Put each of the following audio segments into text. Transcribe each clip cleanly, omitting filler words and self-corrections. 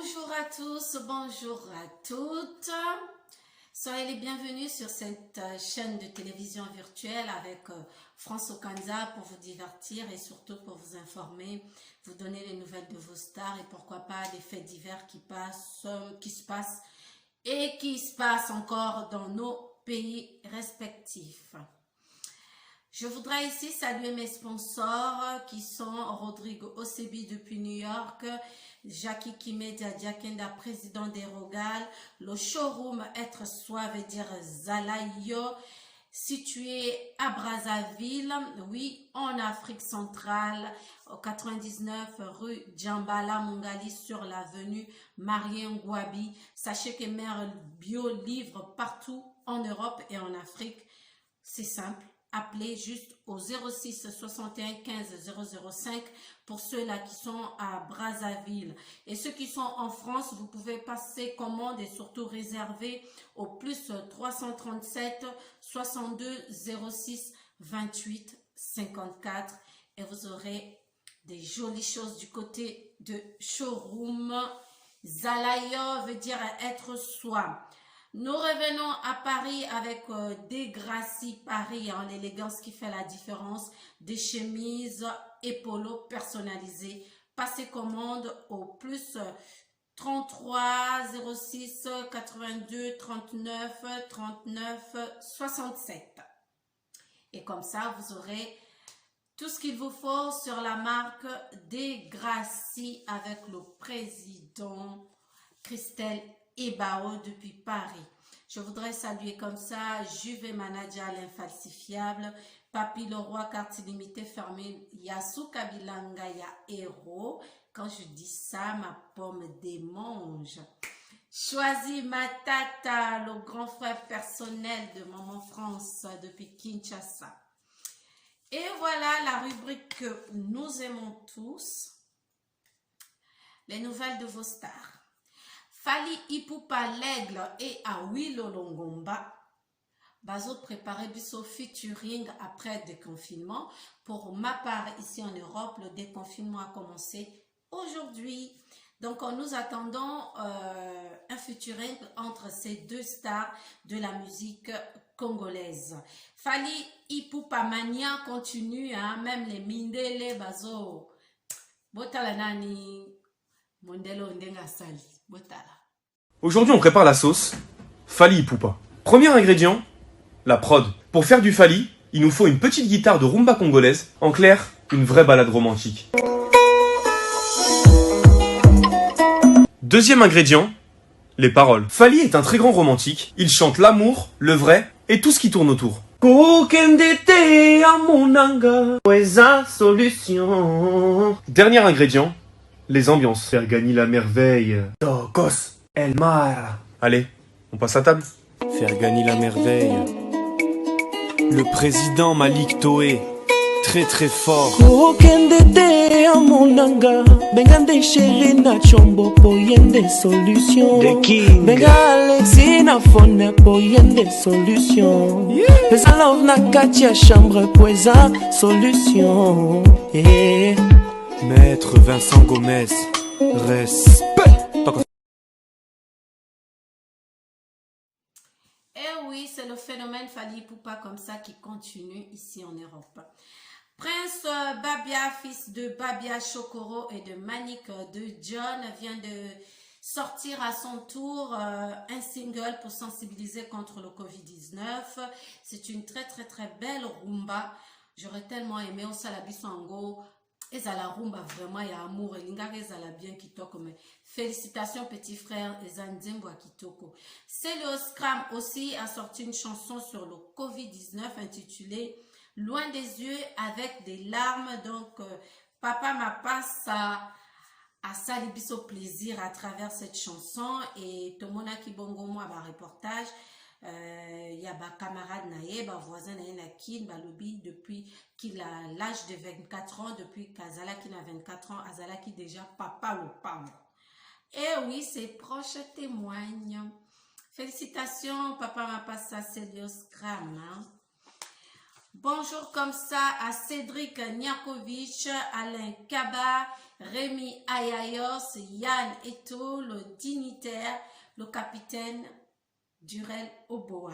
Bonjour à tous, bonjour à toutes. Soyez les bienvenus sur cette chaîne de télévision virtuelle avec France Okanza pour vous divertir et surtout pour vous informer, vous donner les nouvelles de vos stars et pourquoi pas des faits divers qui se passent encore dans nos pays respectifs. Je voudrais ici saluer mes sponsors qui sont Rodrigo Osebi depuis New York, Jackie Kimedia Diakenda, président des Rogal, le showroom Être Soi veut dire Zalayo, situé à Brazzaville, oui, en Afrique centrale, au 99 rue Djambala Mungali sur l'avenue Marien Ngouabi. Sachez que Mère Bio livre partout en Europe et en Afrique. C'est simple. Appelez juste au 06 61 15 005 pour ceux-là qui sont à Brazzaville. Et ceux qui sont en France, vous pouvez passer commande et surtout réserver au plus 337 62 06 28 54 et vous aurez des jolies choses du côté de showroom. Zalayo veut dire être soi. Nous revenons à Paris avec des Gracie Paris, hein, l'élégance qui fait la différence, des chemises et polos personnalisés. Passez commande au plus 33 06 82 39 39 67. Et comme ça, vous aurez tout ce qu'il vous faut sur la marque des Gracie avec le président Christelle Ebao depuis Paris. Je voudrais saluer comme ça Juve Manadia l'infalsifiable, Papi Leroy carte illimitée fermée, Yasu Kabilanga ya héros. Quand je dis ça, ma pomme démange. Choisis Matata, le grand frère personnel de Maman France depuis Kinshasa. Et voilà la rubrique que nous aimons tous, les nouvelles de vos stars. Fally Ipupa l'aigle et Awilo Longomba bazo préparer biso featuring après déconfinement. Pour ma part ici en Europe, le déconfinement a commencé aujourd'hui. Donc nous attendons un featuring entre ces deux stars de la musique congolaise. Fally Ipupa mania continue, hein, même les Mindele bazo botala nani mondelo ndenga sali botala. Aujourd'hui, on prépare la sauce Fally Ipupa. Premier ingrédient, la prod. Pour faire du Fally, il nous faut une petite guitare de rumba congolaise. En clair, une vraie balade romantique. Deuxième ingrédient, les paroles. Fally est un très grand romantique. Il chante l'amour, le vrai et tout ce qui tourne autour. Dernier ingrédient, les ambiances. Faire gagner la merveille. Tocos. El Mar. Allez, on passe à table. Faire gagner la merveille. Le président Malik Toé, très très fort. The King. Benga Alexis na phone po yende solution. Pesa love na katia chambre poesa solution. Maître Vincent Gomez, respect. Eh oui, c'est le phénomène Fally Ipupa comme ça qui continue ici en Europe. Prince Babia, fils de Babia Chokoro et de Manik de John, vient de sortir à son tour un single pour sensibiliser contre le Covid-19. C'est une très très très belle rumba. J'aurais tellement aimé au Salabisango. Et ça la rumba vraiment, il y a amour. Et ça la bien kitoko. Mais félicitations petit frère Ezandzembo Kitoko. C'est le Scram aussi a sorti une chanson sur le Covid-19 intitulée Loin des yeux avec des larmes. Donc papa m'a passe à salibiso plaisir à travers cette chanson. Et Tomona Kibongo moi ba reportage. Il y a ba camarade naye, ba voisin naye na kin, ba lobby depuis qu'il a l'âge de 24 ans, depuis qu'Azala qui a 24 ans, Azala qui déjà papa ou pas. Et oui, ses proches témoignent. Félicitations, papa m'a pas ça, c'est le Scram. Hein? Bonjour comme ça à Cédric Niakovic, Alain Kaba, Rémi Ayayos, Yann Eto, le dignitaire, le capitaine Durel Oboa.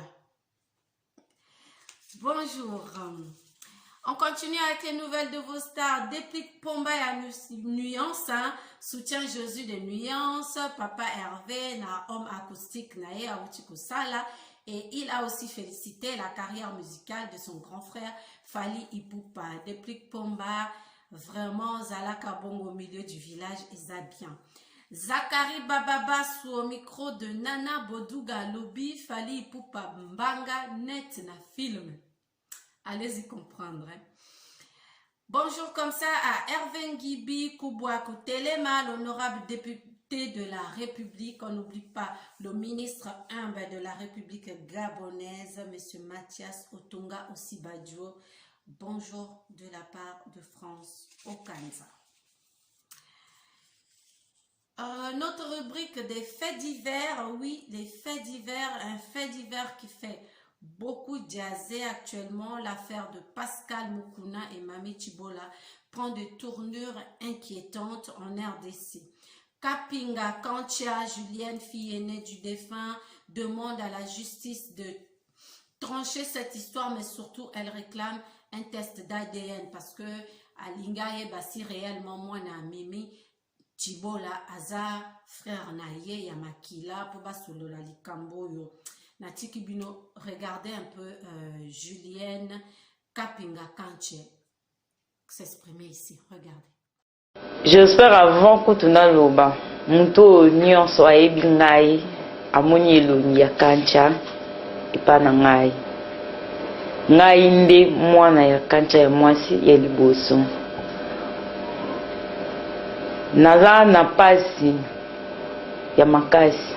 Bonjour. On continue avec les nouvelles de vos stars. Déplique Pomba et Nuance, hein. Soutien Jésus de Nuance, Papa Hervé, na homme acoustique, nae Aouti Sala. Et il a aussi félicité la carrière musicale de son grand frère Fali Ipupa. Déplique Pomba, vraiment Zalaka Bongo au milieu du village, et ça bien. Zachary Bababa sous au micro de Nana Bodouga Lobby, Fali Ipupa Mbanga, net na film. Allez-y comprendre. Hein. Bonjour comme ça à Hervé Gibi Koubouakou Telema, l'honorable député de la République. On n'oublie pas le ministre humble de la République gabonaise, M. Mathias Otunga Osibadjo. Bonjour de la part de France Okanza. Notre rubrique des faits divers, oui, les faits divers, un fait divers qui fait beaucoup jazzé actuellement, l'affaire de Pascal Mukuna et Mami Chibola prend des tournures inquiétantes en RDC. Kapinga Kantia, Julienne, fille aînée du défunt, demande à la justice de trancher cette histoire, mais surtout elle réclame un test d'ADN parce que Alinga et Bassi réellement moi na Mimi Chibola Aza frère naye Yamakila pour basolo la likambo yo. Natiki Bino, regardez un peu Julienne Kapinga Kanche s'exprimer ici. Regardez. J'espère avant que tu n'as loba, muto nyon so ayebi ngai, amoni eloni ya Kancha, epa na ngai. Ngai nde mwana ya Kancha ya mwasi ya liboso. Naza na pasi ya makasi.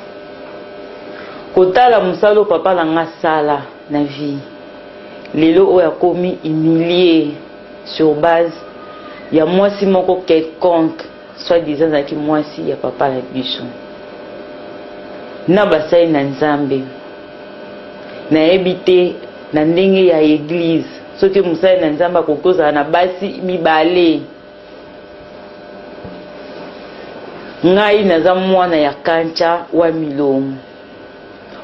Kotala musalo papa na nga sala na vie. Lelo oya komi humilié sur base ya mwasi moko quelconque, soit disant zaki mwasi ya papa na biso. Na basai na Nzambe. Na ebite na ndenge ya église. Soki musai na Nzambe kokoza na basi mibale. Ngai naza mwana ya Kancha wa Milongo.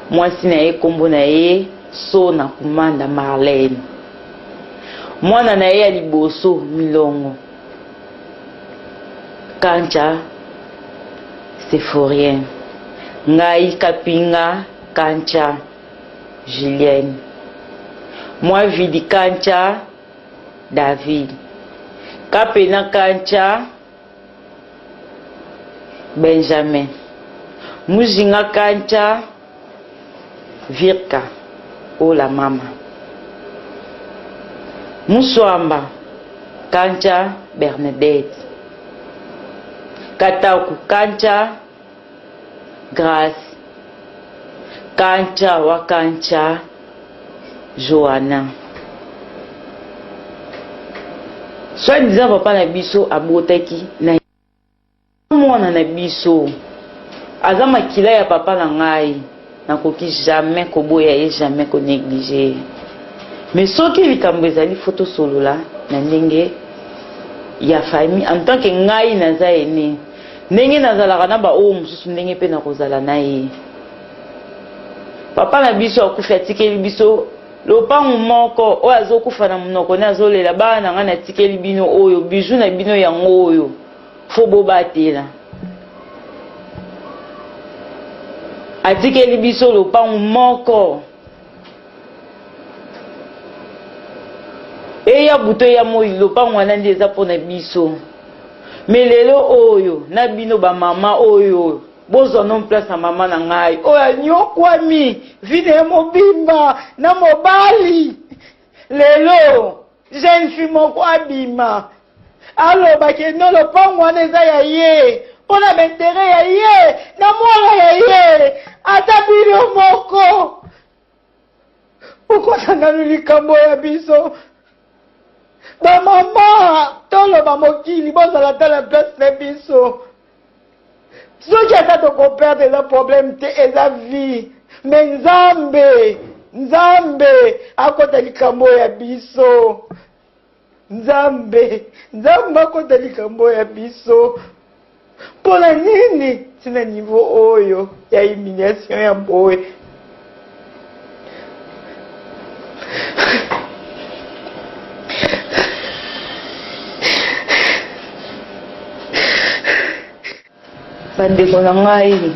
Mwasi na ye kombo na ye so na kumanda Marlène. Mwana na ye ya liboso Milongo. Kancha Séphorien. Ngai Kapinga Kancha Julienne. Moi Vidi Kancha David. Kapena Kancha Benjamin. Mujinga Kancha Virka, oh la mama. Muswamba, Kancha Bernadette. Kataku Kancha Grace. Kancha wa Kancha Johanna. Soit disant papa na biso abotaki na mwana na biso. Azama kila ya papa na ngai. Nakoki jamais koboya et jamais ko négliger. Mais soki likambo ezali photo solo la na ndenge ya famille en tant que ngai naza ene. Ndenge nazalaka na ba o mususu ndenge pe na kozala na ye. Papa na biso akufa tikeli biso lopango moko o azokufa na munoko na azolela bana nga na tikeli bino oyo bijou na bino yango oyo fo bobatela. Atikeli biso lopango moko eya buto ya moi lopango wana ndi eza pona biso. Melelo oyo na bino ba mama oyo bozo non place na mama na ngai oya nyokwami vine mobimba na mobali lelo jeune fille moko abima aloba ke no lopango wana eza ya ye pona bentere ya ye na mwana ya ye ata bino moko ukotangana likambo ya biso ba mama tolo ba mokili bozala tala place na biso soki ata tokoperde eza problème te eza vie mais Nzambe Nzambe akota likambo ya biso. Nzambe akota likambo ya biso. Pona nini tina niveau oyo ya humiliation ya boy. Bandeko na ngai,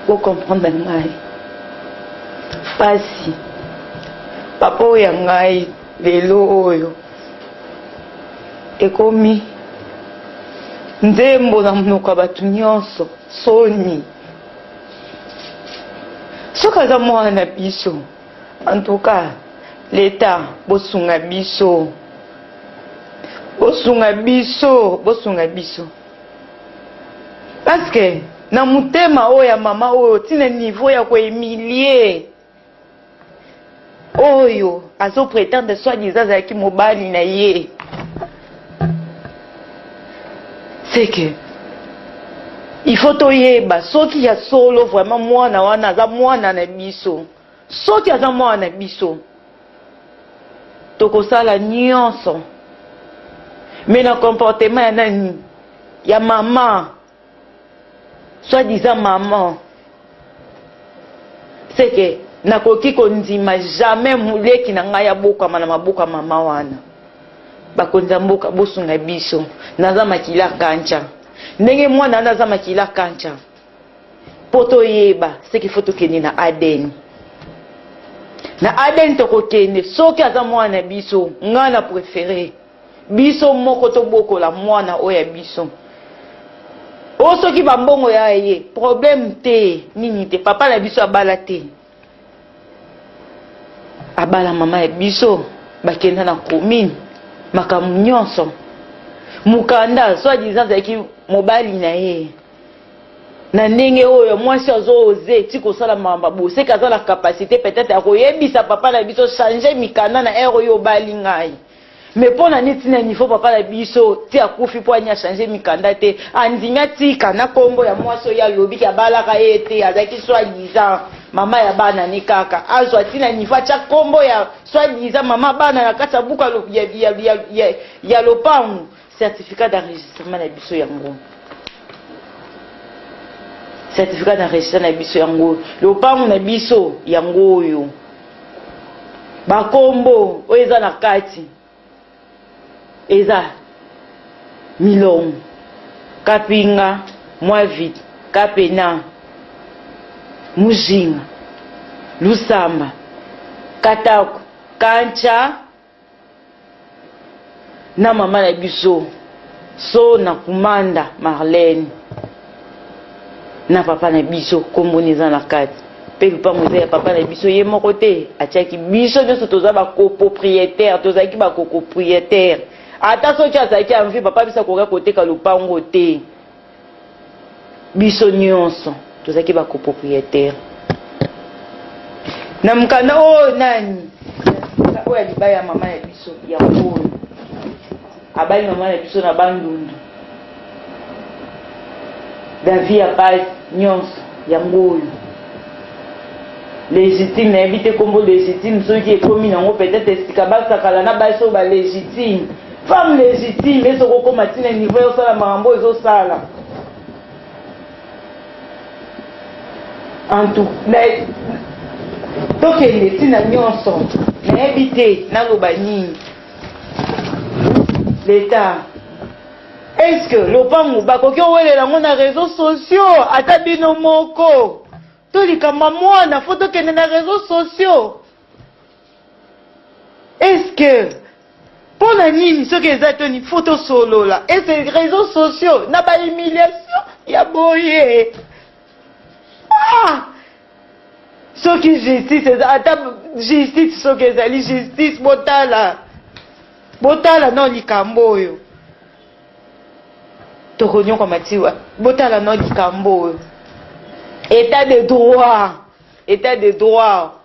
ko comprendre ngai. Pasi. Papa oya ngai lelo oyo. Ekomi nzembo na mnoka batu nyonso soni. Soka za mwana na biso. En tout cas, l'État bosunga biso. Bosunga biso. Parce que na mutema oya mama oyo tina niveau ya ko humilier. Oyo azo prétendre soi-disant zaki mobali na ye. C'est que il faut toyeba soki ya solo vraiment mwana wana za mwana na biso. Soki aza mwana na biso. Tokosala nyonso. Mais na comportement ya nani? Ya maman. Soi-disant maman. C'est que nakoki kondima jamais muleki na ngai ya boka na maboka mama wana. Bakonza mboka bosunga biso naza makila kancha. Ndenge mwana naza makila kancha. Poto yeba c'est qu'il faut tokende na Aden. Na Aden tokokende soki aza mwana biso ngana préféré. Biso moko to bokola mwana oya biso. O soki bambongo ya ye problème te nini te papa la biso abala te. Abala mama ya biso bakenda na commune makamu nyonso. Mukanda soi-disant zaki mobali na ye. Na ndenge oyo mwasi azo oze ti kosala mamba bose kaza la capacité peut-être ya koyebisa papa la biso changer mikanda na ero yo bali ngai. Mais pour na niti na niveau papa la biso ti akufi po anya changer mikanda te andinga tika na kombo ya mwasi ya lobi ya balaka ete azaki soi-disant mama ya bana ni kaka azwa tina niveau cha kombo ya soi-disant mama bana na kata buka ya lopangu certificat d'enregistrement na biso yango. Certificat d'enregistrement na biso yango. Lopangu na biso yango oyo. Bakombo oyo eza na kati. Eza Milong, Kapinga, Mwavit, Kapena, Mujinga, Lusamba, Katako, Kancha, na mama na biso, so na Kumanda, Marlène, na papa na biso, komboniza na kati. Pe lupa moze ya papa na biso ye moko te, atiaki biso nyonso toza ba copropriétaire, tozaki ba copropriétaire. Ata soki azaki amvi papa bisa koka koteka lupango te. Biso nyonso tozaki ba copropriétaire. Na mkanda o nani? O ya libaya mama ya biso ya ngolo. Abali mama ya biso na bandundu. Davi ya paz nyonso ya ngolo. Légitime na éviter kombo légitime soki ekomi nango peut-être esika kala na baso ba légitime. Femme légitime, et ce qu'on matin à niveau au sala marambo et au sala. En tout, mais donc les tina nyonso, mais éviter na lobani l'État. Est-ce que le pangu bakoki wele la mona réseaux sociaux atabino moko to likama mwana photo kene na réseaux sociaux. Est-ce que pour la nini, ce que ont une photo solo là, et ces réseaux sociaux, n'a pas humiliation, il y a boyé. Ah! Ce qui justice, c'est justice, ce que c'est justice, botala. Botala non likamboyo. Tokonyo kwa matiwa. Botala non likamboyo. État de droit. État de droit.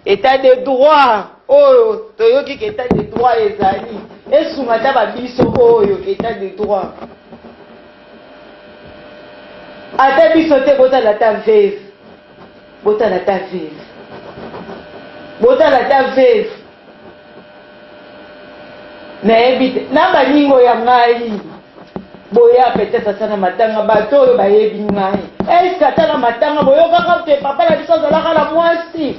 État de droit. Oh, toyoki état de droit ezali. Esungata ba biso oyo état de droit. Ata biso te bota la ta veuve. Bota la ta veuve. botala ta veve nayebi te na baningo ya ngai boya peut-être asana matanga bato oyo bayebi ngai eske ata na matanga boyokaka te papa na biso azalaka na mwasi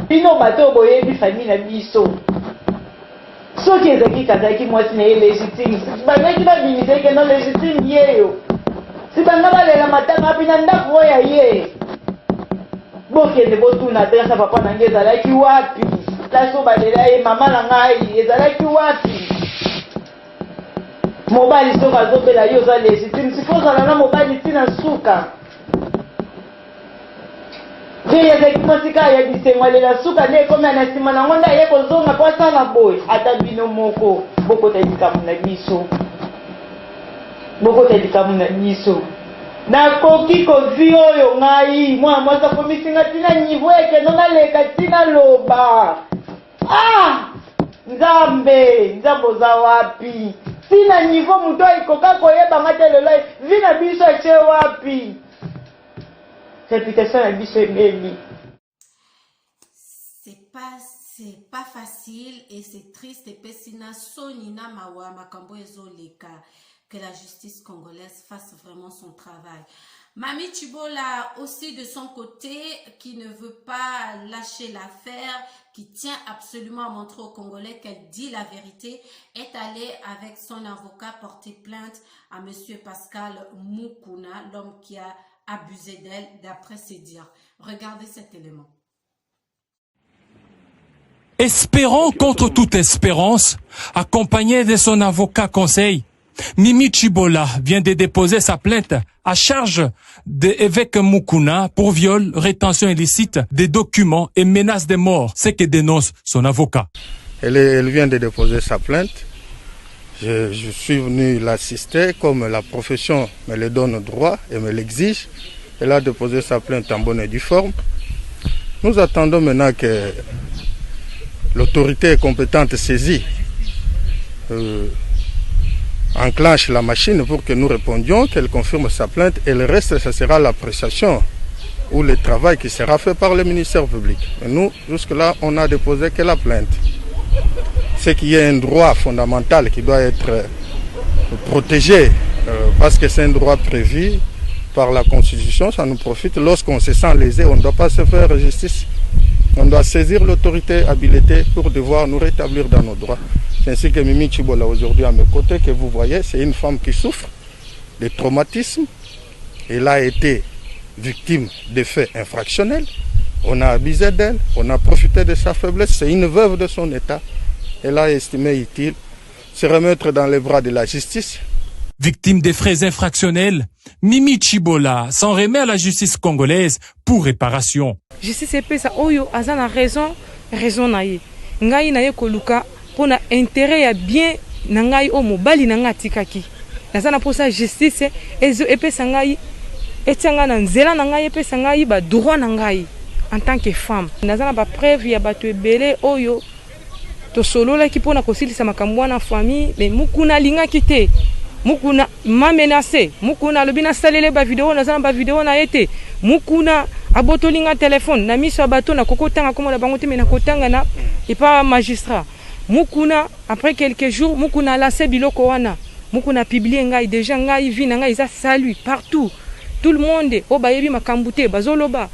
bino bato oyo boyebi famille na biso soki ezalaki kazalaki mwasi na ye légitime bazalaki babimisa eke no légitime yeyo si banga balela matanga api na ndako oyo ya ye bokende botuna te asa papa na ngai ezalaki wapi place oyo balela ye mama na ngai ezalaki wapi mobali soki azobela yo oza légitime sifo ozala na mobali ntina suka mpe ezalaki mwasi kaka ya bisengo alela suka nde ekomi na nsima nango nde aye kozonga mpo asala boye ata bino moko bokota likambo na biso bokota likambo na biso nakoki kovi oyo ngai mwana mwasi akomisinga ntina nivo ekendo naleka ntina loba nzambe oza wapi tina nivo moto ayikoka koyebanga te lelo vi na biso ece wapi réputation na biso emeli. C'est pas facile et c'est triste et pesina sonina mawa makambo ezoleka que la justice congolaise fasse vraiment son travail. Mami Chibola aussi de son côté qui ne veut pas lâcher l'affaire, qui tient absolument à montrer aux Congolais qu'elle dit la vérité, est allée avec son avocat porter plainte à monsieur Pascal Mukuna, l'homme qui a abusé d'elle d'après ses dires. Regardez cet élément. Espérant contre toute espérance, accompagné de son avocat conseil, Mimi Chibola vient de déposer sa plainte à charge de l'évêque Mukuna pour viol, rétention illicite des documents et menace de mort, ce que dénonce son avocat. Elle vient de déposer sa plainte. Je suis venu l'assister comme la profession me le donne droit et me l'exige. Elle a déposé sa plainte en bonne et due forme. Nous attendons maintenant que l'autorité compétente saisie enclenche la machine pour que nous répondions, qu'elle confirme sa plainte et le reste, ce sera l'appréciation ou le travail qui sera fait par le ministère public. Mais nous, jusque-là, on n'a déposé que la plainte. C'est qu'il y a un droit fondamental qui doit être protégé parce que c'est un droit prévu par la Constitution, ça nous profite. Lorsqu'on se sent lésé, on ne doit pas se faire justice. On doit saisir l'autorité habilitée pour devoir nous rétablir dans nos droits. C'est ainsi que Mimi Chibola aujourd'hui à mes côtés, que vous voyez, c'est une femme qui souffre de traumatisme. Elle a été victime de faits infractionnels. On a abusé d'elle, on a profité de sa faiblesse. C'est une veuve de son état. Elle a estimé utile se remettre dans les bras de la justice. Victime des faits infractionnels, Mimi Chibola s'en remet à la justice congolaise pour réparation. Justice epesa oyo azana raison na ye. Ngai na ye koluka pona intérêt ya bien na ngai o mobali na nga tikaki. Nazana posa justice epesa ngai etianga na nzela na ngai epesa ngai ba droit na ngai en tant que femme. Nazana ba preuve ya bato ebele oyo to solola ki pona kosilisa makambo na famille mais mukuna linga kite. Mukuna m'a menacé, Mukuna lobina salele ba vidéo nazana ba vidéo na été. Mukuna abotolinga téléphone na miso bato na kokotanga comme la bangote mais na kotanga na et pas magistrat. Mukuna après quelques jours Mukuna lancé biloko wana. Mukuna publié ngai déjà ngai vi na ngai za salut partout. Tout le monde o bayebi makambute bazoloba.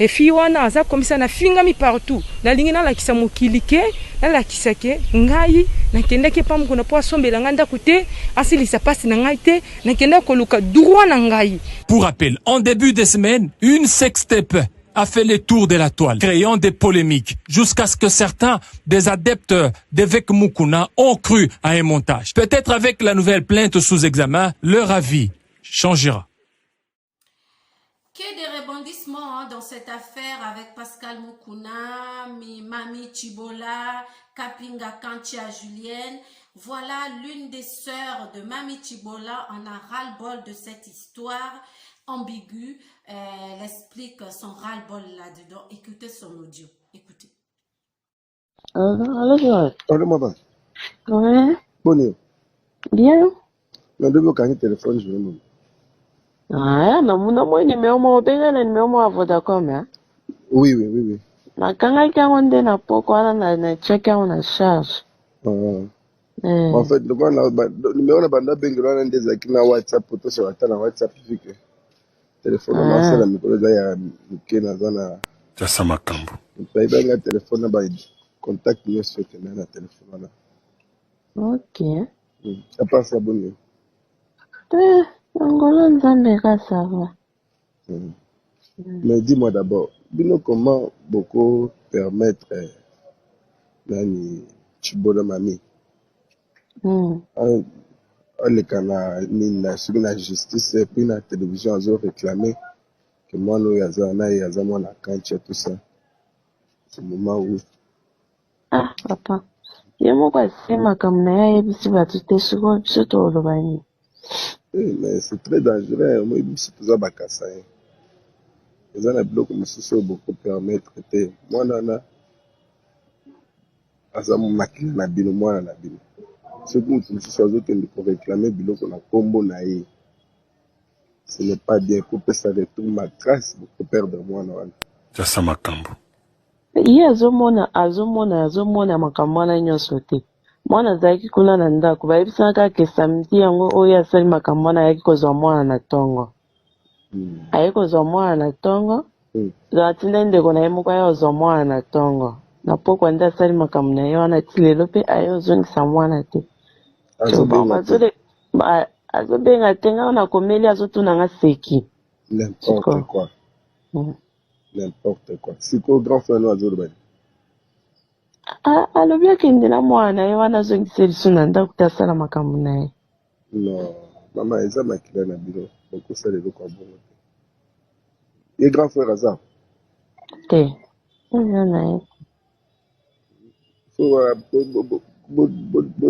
Et fi wana za comme ça na fingami partout. Na lingina la kisa mokilike, na la kisake ngai na kenda ke pam kuna po sombela nganda kote asili ça passe na ngai te na kenda koluka droit na ngai. Pour rappel, en début de semaine, une sextape a fait le tour de la toile, créant des polémiques, jusqu'à ce que certains des adeptes d'évêque Mukuna ont cru à un montage. Peut-être avec la nouvelle plainte sous examen, leur avis changera. Que des rebondissements dans cette affaire avec Pascal Mukuna, Mami Chibola, Kapinga Kantia Julienne. Voilà l'une des sœurs de Mami Chibola en a ras-le-bol de cette histoire ambiguë. Elle explique son ras-le-bol là-dedans. Écoutez son audio. Écoutez. Allô, maman. Ouais. Bonne. Bien. On doit gagner le téléphone, je vais Ah, non, moi, numéro mon père, le numéro à Vodacom, hein. Oui. nakangaki yango nde na poko wana na check yango na charge. En fait, le numéro na banda bengelo wana nde ezalaki na WhatsApp potosala ata na WhatsApp vike telefone na sala mikolo eza ya mike naza na Jasa makambo. bayebanga telefone na ba contact nyonso ekenda na telefone wana. Ok. Apart ça bonne. Ngolo nzambe ka ça va. Mais dis-moi d'abord, bino comment beaucoup permettre nani Chibola mami aleka na justice et puis na télévision azo réclamer que moi no yaza na yaza mwana kancha tout ça. Ce moment où Ah papa. Ye moko asema kama na yeye bisi batu te siko biso toloba nini. Mais c'est très dangereux, moi biso toza bakasa. Eza na biloko mosusu oyo beaucoup permettre te mwana na aza makila na bino mwana na bino soki moto mosusu azokende koréclame biloko na nkombo na ye ce n'est pas bien kopesa retour matrace koperdre mwana wana Jasa makambo. Ye azomona makambo wana nyonso te. Mwana azalaki kuna na ndako bayebisaka ke samedi yango oyo asali makambo wana ayaki kozwa mwana na ntongo. Ayaki kozwa mwana na ntongo atinda ndeko na ye moko aye kozwa mwana na ntongo na pokwa nde asali makambo na ye wana ti lelo mpe aye ozongisa mwana te. Azobenga te nga na komeli azotuna nga seki. N'importe quoi. N'importe quoi. Siko grand frère no azoloba. Alobi akende na mwana ye wana azongisa lisu na ndako te asala makambo na ye. Non, mama eza makila na bino okosala eloko ya bongo te. Ye grand frère aza te eza na ye. Faut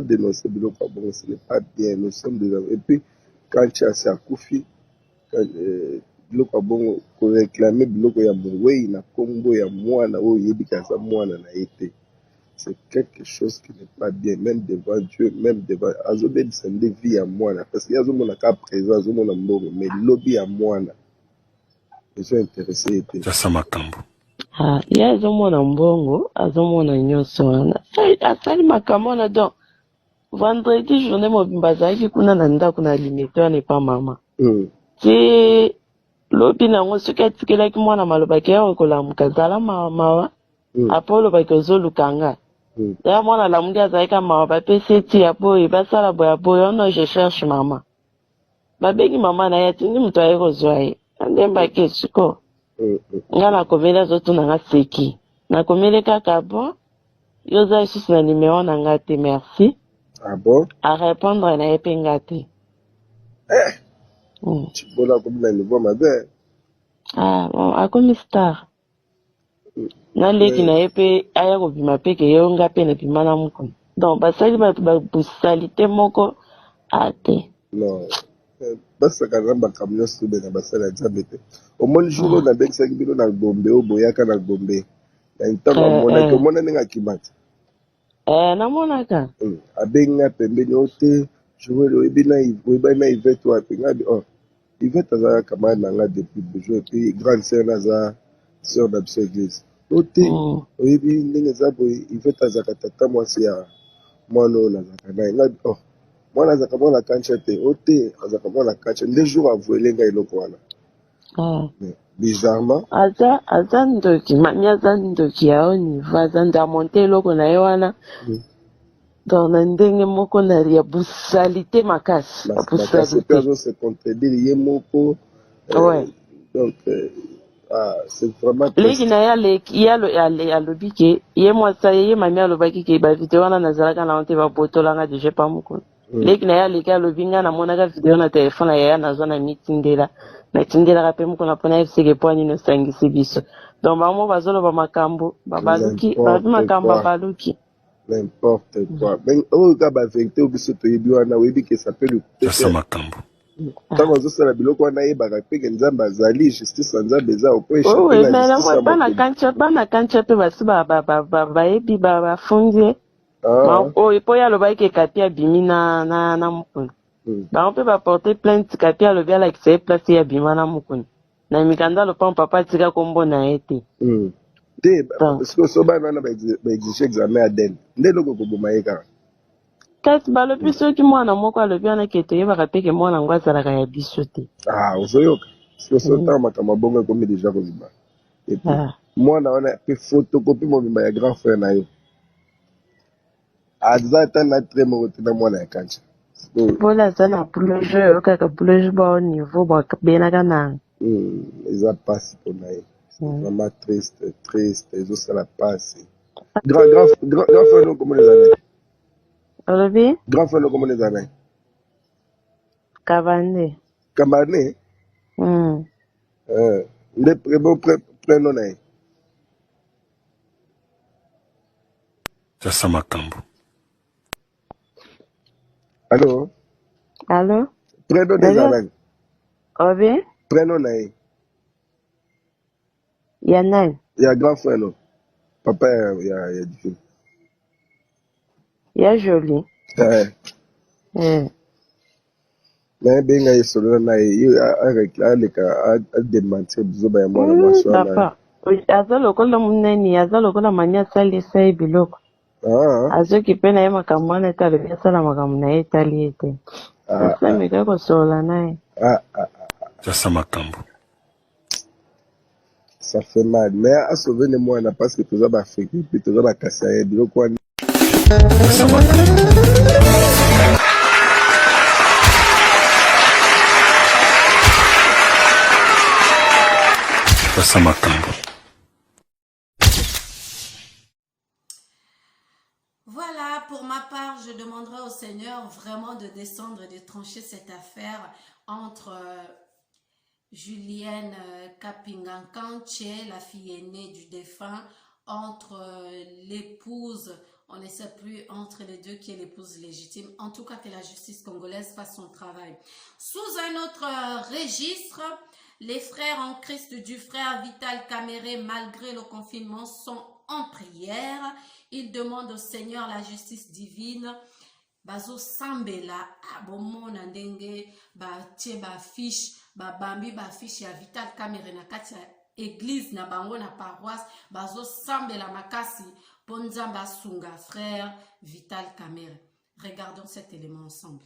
dénoncer biloko ya bongo, ce n'est pas bien. Nous sommes des hommes. Et puis quand tu as ça kufi biloko ya bongo koréclamer biloko ya mowei na kombo ya mwana oyo yebi kaza mwana na ye te. C'est quelque chose qui n'est pas bien, même devant Dieu, même devant azobebisa nde vie ya mwana parce que azomona ka présent azomona mbongo mais lobi ya mwana ezo intéressé ete Jasa makambo. Ye azomona mbongo azomona nyonso wana asali makambo wana donc vendredi journée mobimba azalaki kuna na ndako na limite wana epa mama ti lobi nango soki atikelaki mwana malobaki ya kolamuka azala mawa apo olobaki ozoluka nga ya mwana alamuki azalaki mawa bapesi eti ya boye basala boya boye ono je cherche mama babengi mama na ye atindi moto aye kozwa ye andembaki esiko nga nakomeli azotuna nga seki nakomeli kaka bon yo oza lisusu na nimero na nga te merci arépondre na ye mpe nga te Chibola akomi na niveau mabe akomi star na leki na ye mpe aya kobima mpe ke yo nga mpe napima na mokolo donc basali bato babusali te moko ate basaka na makambo nyonso benga basali ya nzambe te omoni jour oyo nabengisaki bino na gombe oyo boyaka na gombe na ntango amonaki omona ndenge akimata namonaka abengi nga pembeni o te joel oyebani na ivete wapi ngabi ivete azalaka camarade na nga depuis bourgeois epuis grande sœur naza sœur na biso église o te oyebi ndenge eza boye ivete azalaka tata mwasi ya mwana oyo nazalaka naye ngabi mwana azalaka mwana kancha te o te azalaka mwana kancha nde jour avoele ngai eloko wana bizarrement aza ndoki mami aza ndoki ya o niveau aza nde amonte eloko na ye wana donc na ndenge moko na ya busali te makasi mpe azose contredire ye moko donc c'est vraiment leki na ye alobi ke ye mwasa ye mami alobaki ke bavideo wana nazalaka na te babotolanga deja pa mokolo leki na ye aleki alobi nga namonaka video na telefone ya yaya nazwa na mitindela natindelaka mpe moko na mpona yebiseke mpo anini osangisi biso donc bango bazoloba makambo babaluki balobi makambo babaluki n'importe quoi oyo ka bavérité oyo biso toyebi wana oyebi ke sapele Jasa makambo. ntango azosala biloko wana ayebaka peke nzambe azali justice ya nzambe eza bana kancha mpe basi bayebi bafundi oyo mpo ye alobaki ke kapi abimi na mokuni bango mpe baporte plainte kapi alobi alakisa ye place ye abima na mokuni na mikanda lopango papa atika kombo na ye te Parce que soba nana ba exige examen à den. Ndelo ko boma yeka. Kasi balobi soki mwana moko alobi wana ke toyebaka mpe ke mwana ngo azalaka ya biso te. Ozoyoka. Soki sotanga makambo bongo ekomi déjà kozima. Et puis mwana wana pe photocopie mobimba ya grand frère na yo. Aza ata na tre moko te na mwana ya kancha. Mpola aza na bouloge oyo kaka bouloge ba au niveau babenaka nanga. Eza pasi mpona ye. Vraiment triste, ezosala pasi. Grand frère no comment les années? Olobi? Grand frère no comment les années? Kabane. Kabane? Nde prénom na ye? Jassa Makambo. Allô? Allô? Prénom des années? Obi? Prénom na ye? Ya nani? Ya grand frère no. Papa ya du. Ya joli. Na benga yesolo na ye aleka ademantir bizoba ya mwana mwasi wana. Papa, aza lokola munene, aza lokola mani asalisa ye biloko. Azoki mpe na ye makambo wana ete alobi asala makambo na ye etali ye te. Asamika kosolola na ye. Jassa Makambo. Ça fait mal. Mais à sauver les moyens parce que tout ça va faire puis tout ça va casser. Donc quoi? Jassa Makambo. Voilà, pour ma part, je demanderai au Seigneur vraiment de descendre et de trancher cette affaire entre Julienne Kapingankanche, la fille aînée du défunt, entre l'épouse, on ne sait plus entre les deux qui est l'épouse légitime. En tout cas, que la justice congolaise fasse son travail. Sous un autre registre, les frères en Christ du frère Vital Kamere, malgré le confinement, sont en prière. Ils demandent au Seigneur la justice divine. Bazo sambela abomona ndenge batie ba fiche babambi ba fiche ya Vital Kamere na kati ya église na bango na paroisse bazo sambela makasi ponza basunga frère Vital Kamere. Regardons cet élément ensemble.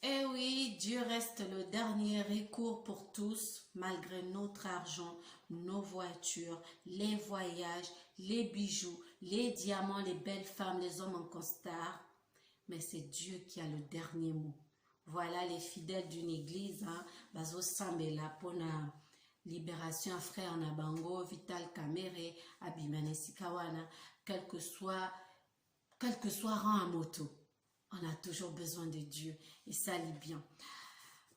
Eh oui, Dieu reste le dernier recours pour tous, malgré notre argent, nos voitures, les voyages, les bijoux, les diamants, les belles femmes, les hommes en costard. Mais c'est Dieu qui a le dernier mot. Voilà les fidèles d'une église, Bazo Sambela Pona, Libération Frère Nabango, Vital Kamere, Abimane Sikawana, quel que soit rang à moto. On a toujours besoin de Dieu et ça lit bien.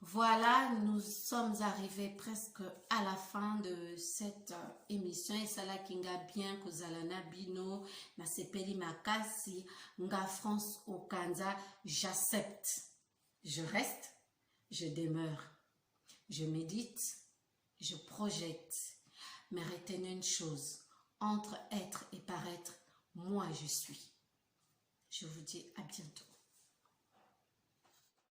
Voilà, nous sommes arrivés presque à la fin de cette émission. Et ça là kinga bien kozalana bino na sepeli makasi nga France au Kanza, j'accepte. Je reste, je demeure. Je médite, je projette. Mais retenez une chose, entre être et paraître, moi je suis. Je vous dis à bientôt.